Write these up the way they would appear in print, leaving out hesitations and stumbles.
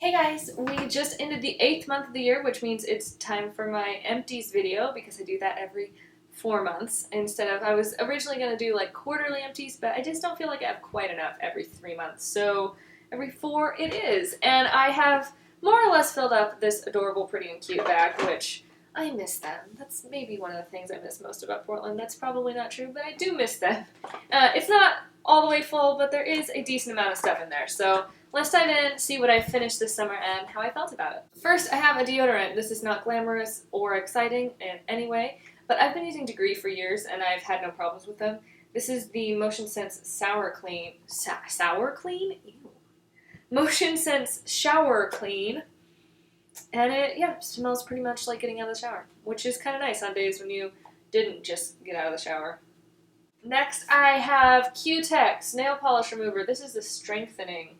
Hey guys, we just ended the 8th month of the year, which means it's time for my Empties video because I do that every 4 months instead of, I was originally going to do like quarterly empties, but I just don't feel like I have quite enough every 3 months, so every 4 it is. And I have more or less filled up this adorable, pretty, and cute bag, which I miss them. That's maybe one of the things I miss most about Portland. That's probably not true, but I do miss them. It's not all the way full, but there is a decent amount of stuff in there, so let's dive in, see what I finished this summer and how I felt about it. First, I have a deodorant. This is not glamorous or exciting in any way, but I've been using Degree for years and I've had no problems with them. This is the Motion Sense Sour Clean. Sour Clean? Ew. Motion Sense Shower Clean. And it, smells pretty much like getting out of the shower, which is kind of nice on days when you didn't just get out of the shower. Next, I have Q-Tex Nail Polish Remover. This is the strengthening,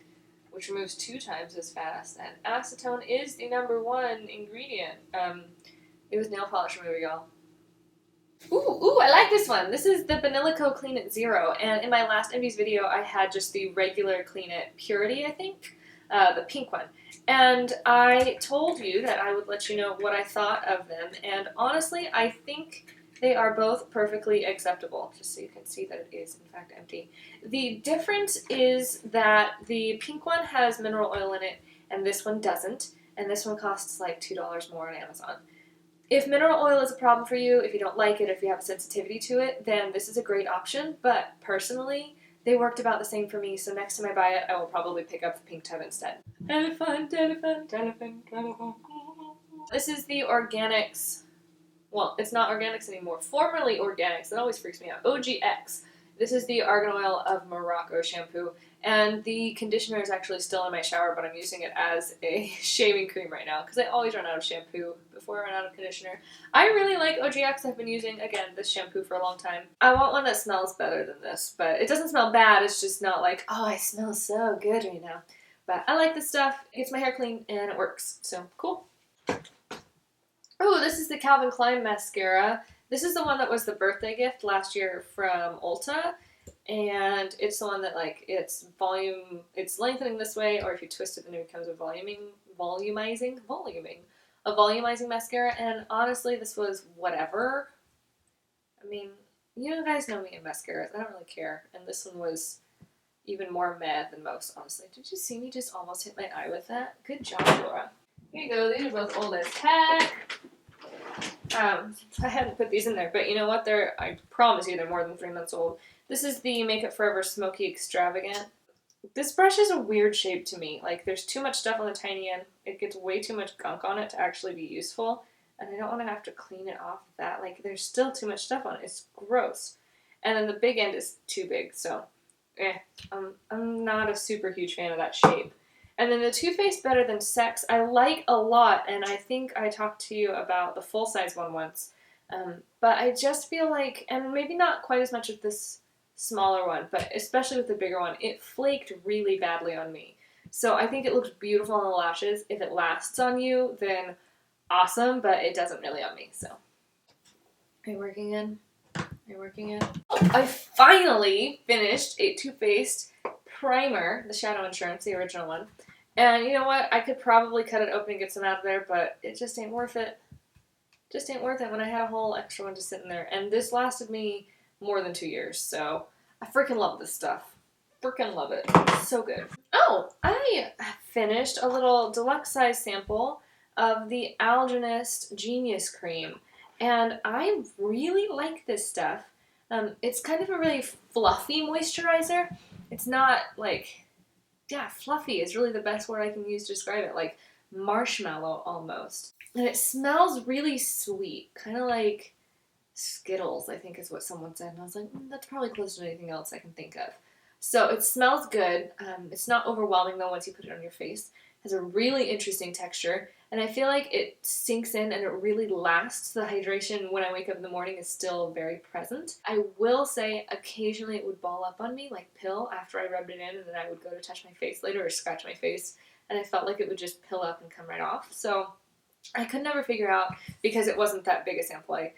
which removes 2 times as fast, and acetone is the #1 ingredient. It was nail polish remover, y'all. Ooh, I like this one. This is the Banilico Clean It Zero, and in my last Empties video, I had just the regular Clean It Purity, I think, the pink one. And I told you that I would let you know what I thought of them, and honestly, I think they are both perfectly acceptable, just so you can see that it is, in fact, empty. The difference is that the pink one has mineral oil in it, and this one doesn't, and this one costs like $2 more on Amazon. If mineral oil is a problem for you, if you don't like it, if you have a sensitivity to it, then this is a great option, but personally, they worked about the same for me, so next time I buy it, I will probably pick up the pink tub instead. Elephant. This is the Organics. Well, it's not Organics anymore. Formerly Organics. That always freaks me out. OGX. This is the Argan Oil of Morocco shampoo. And the conditioner is actually still in my shower, but I'm using it as a shaving cream right now because I always run out of shampoo before I run out of conditioner. I really like OGX. I've been using, again, this shampoo for a long time. I want one that smells better than this, but it doesn't smell bad. It's just not like, oh, I smell so good right now. But I like this stuff. It gets my hair clean and it works. So, cool. Oh, this is the Calvin Klein mascara. This is the one that was the birthday gift last year from Ulta. And it's the one that, like, it's lengthening this way, or if you twist it, then it becomes a volumizing mascara. And honestly, this was whatever. I mean, you guys know me in mascaras. I don't really care. And this one was even more meh than most, honestly. Did you see me just almost hit my eye with that? Good job, Laura. Here you go. These are both old as heck. I hadn't put these in there, but you know what? I promise you they're more than 3 months old. This is the Makeup Forever Smoky Extravagant. This brush is a weird shape to me. Like, there's too much stuff on the tiny end. It gets way too much gunk on it to actually be useful, and I don't want to have to clean it off of that. Like, there's still too much stuff on it. It's gross. And then the big end is too big, so I'm not a super huge fan of that shape. And then the Too Faced Better Than Sex, I like a lot, and I think I talked to you about the full-size one once. But I just feel like, and maybe not quite as much with this smaller one, but especially with the bigger one, it flaked really badly on me. So I think it looks beautiful on the lashes. If it lasts on you, then awesome, but it doesn't really on me, so. Are you working in? Oh, I finally finished a Too Faced primer, the Shadow Insurance, the original one. And you know what? I could probably cut it open and get some out of there, but it just ain't worth it. Just ain't worth it when I had a whole extra one just sitting there. And this lasted me more than 2 years, so I freaking love this stuff. Freaking love it. It's so good. Oh, I finished a little deluxe size sample of the Algenist Genius Cream. And I really like this stuff. It's kind of a really fluffy moisturizer. It's not like, fluffy is really the best word I can use to describe it. Like marshmallow almost. And it smells really sweet. Kind of like Skittles, I think is what someone said. And I was like, that's probably closer to anything else I can think of. So it smells good. It's not overwhelming though once you put it on your face. It has a really interesting texture. And I feel like it sinks in and it really lasts. The hydration when I wake up in the morning is still very present. I will say occasionally it would ball up on me like pill after I rubbed it in, and then I would go to touch my face later or scratch my face, and I felt like it would just pill up and come right off. So I could never figure out, because it wasn't that big a sample. I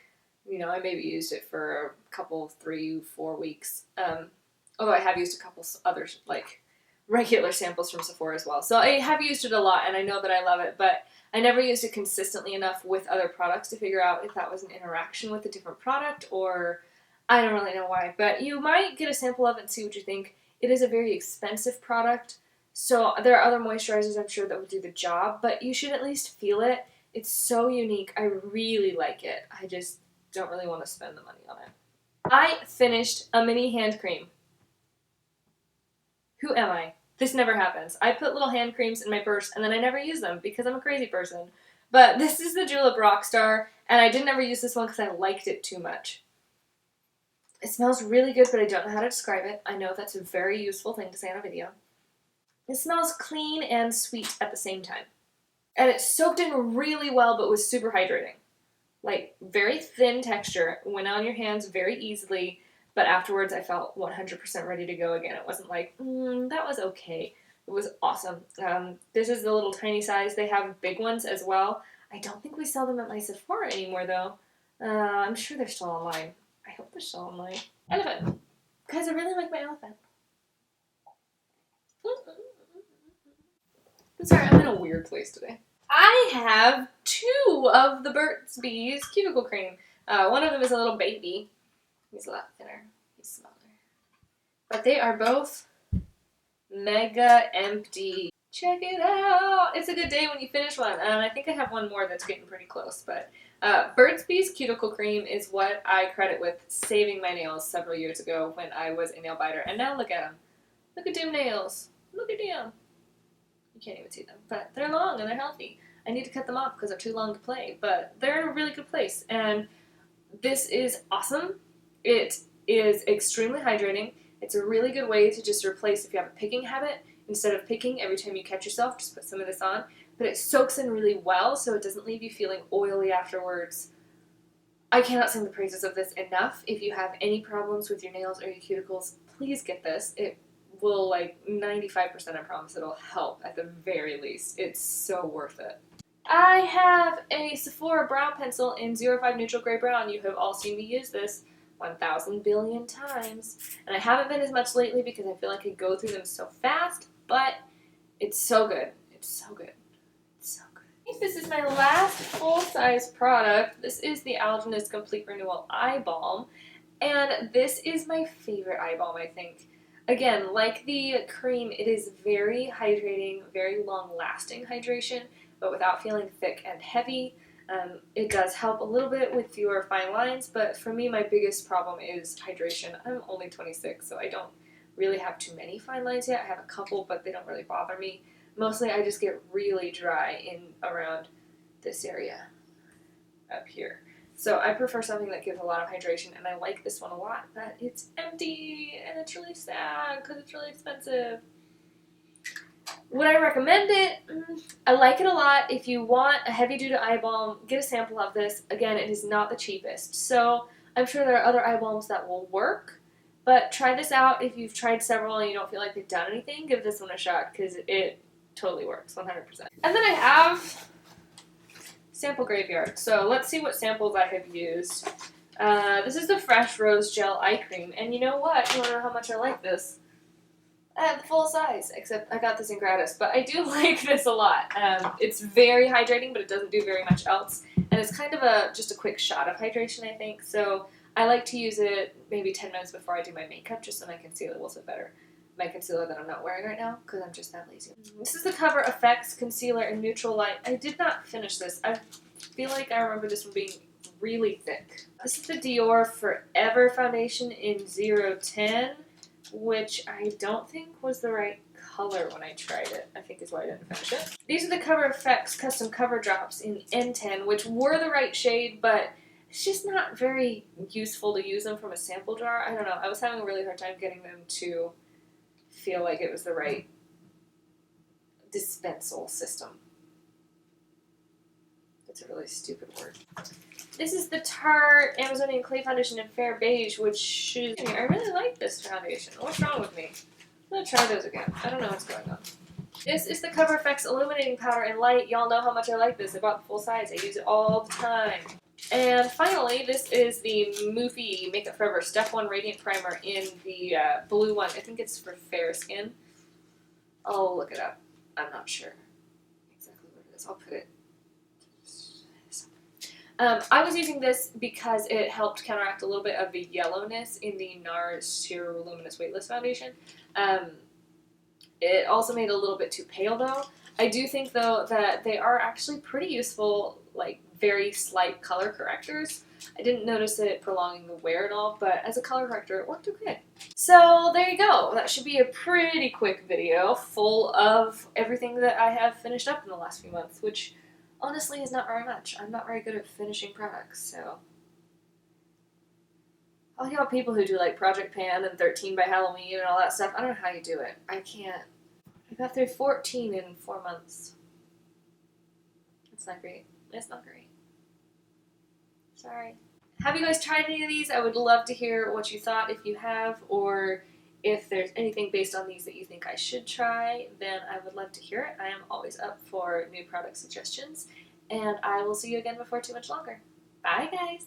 maybe used it for a couple, 3-4 weeks. Although I have used a couple others, like regular samples from Sephora as well. So I have used it a lot, and I know that I love it, but I never used it consistently enough with other products to figure out if that was an interaction with a different product, or I don't really know why. But you might get a sample of it and see what you think. It is a very expensive product, so there are other moisturizers I'm sure that would do the job, but you should at least feel it. It's so unique. I really like it. I just don't really want to spend the money on it. I finished a mini hand cream. Who am I? This never happens. I put little hand creams in my purse and then I never use them because I'm a crazy person. But this is the Julep Rockstar, and I didn't ever use this one because I liked it too much. It smells really good, but I don't know how to describe it. I know that's a very useful thing to say on a video. It smells clean and sweet at the same time. And it soaked in really well, but was super hydrating. Like, very thin texture, went on your hands very easily, but afterwards I felt 100% ready to go again. It wasn't like, that was okay. It was awesome. This is the little tiny size. They have big ones as well. I don't think we sell them at my Sephora anymore, though. I'm sure they're still online. I hope they're still online. Elephant. Guys, I really like my elephant. Sorry, I'm in a weird place today. I have 2 of the Burt's Bees cuticle cream. One of them is a little baby. He's a lot thinner. He's smaller. But they are both mega empty. Check it out! It's a good day when you finish one. And I think I have one more that's getting pretty close. But Burt's Bees cuticle cream is what I credit with saving my nails several years ago when I was a nail biter. And now look at them. Look at them nails. Look at them. You can't even see them, but they're long and they're healthy. I need to cut them off because they're too long to play, but they're in a really good place, and this is awesome. It is extremely hydrating. It's a really good way to just replace if you have a picking habit. Instead of picking every time you catch yourself, just put some of this on, but it soaks in really well, so it doesn't leave you feeling oily afterwards. I cannot sing the praises of this enough. If you have any problems with your nails or your cuticles, please get this. It will, like, 95% I promise it'll help at the very least. It's so worth it. I have a Sephora brow pencil in 05 Neutral Gray Brown. You have all seen me use this 1,000 billion times. And I haven't been as much lately because I feel like I go through them so fast, but it's so good. It's so good. It's so good. This is my last full-size product. This is the Algenist Complete Renewal Eye Balm. And this is my favorite eye balm, I think. Again, like the cream, it is very hydrating, very long-lasting hydration, but without feeling thick and heavy. It does help a little bit with your fine lines, but for me, my biggest problem is hydration. I'm only 26, so I don't really have too many fine lines yet. I have a couple, but they don't really bother me. Mostly, I just get really dry in around this area up here. So I prefer something that gives a lot of hydration, and I like this one a lot, but it's empty, and it's really sad because it's really expensive. Would I recommend it? I like it a lot. If you want a heavy-duty eye balm, get a sample of this. Again, it is not the cheapest, so I'm sure there are other eye balms that will work, but try this out. If you've tried several and you don't feel like they've done anything, give this one a shot because it totally works, 100%. And then I have Sample Graveyard. So let's see what samples I have used. This is the Fresh Rose Gel Eye Cream, and you know what? You want to know how much I like this? I have the full size, except I got this in gratis, but I do like this a lot. It's very hydrating, but it doesn't do very much else, and it's kind of just a quick shot of hydration, I think, so I like to use it maybe 10 minutes before I do my makeup, just so my concealer will sit better. My concealer that I'm not wearing right now, because I'm just that lazy. This is the Cover FX Concealer in Neutral Light. I did not finish this. I feel like I remember this one being really thick. This is the Dior Forever Foundation in 010. Which I don't think was the right color when I tried it, I think is why I didn't finish it. These are the Cover FX Custom Cover Drops in N10, which were the right shade, but it's just not very useful to use them from a sample jar. I don't know, I was having a really hard time getting them to feel like it was the right dispensal system. That's a really stupid word. This is the Tarte Amazonian Clay Foundation in Fair Beige, which is... I really like this foundation. What's wrong with me? I'm going to try those again. I don't know what's going on. This is the Cover FX Illuminating Powder in Light. Y'all know how much I like this. I bought the full size. I use it all the time. And finally, this is the Moofy Makeup Forever Step 1 Radiant Primer in the blue one. I think it's for fair skin. I'll look it up. I'm not sure exactly what it is. I'll put it. I was using this because it helped counteract a little bit of the yellowness in the NARS Sheer Luminous Weightless Foundation. It also made it a little bit too pale, though. I do think, though, that they are actually pretty useful, like, very slight color correctors. I didn't notice it prolonging the wear at all, but as a color corrector, it worked okay. So there you go. That should be a pretty quick video full of everything that I have finished up in the last few months, which honestly is not very much. I'm not very good at finishing products, so. All y'all people who do like Project Pan and 13 by Halloween and all that stuff, I don't know how you do it. I can't. I got through 14 in 4 months. It's not great. It's not great. Sorry. Have you guys tried any of these? I would love to hear what you thought if you have, or if there's anything based on these that you think I should try, then I would love to hear it. I am always up for new product suggestions, and I will see you again before too much longer. Bye, guys!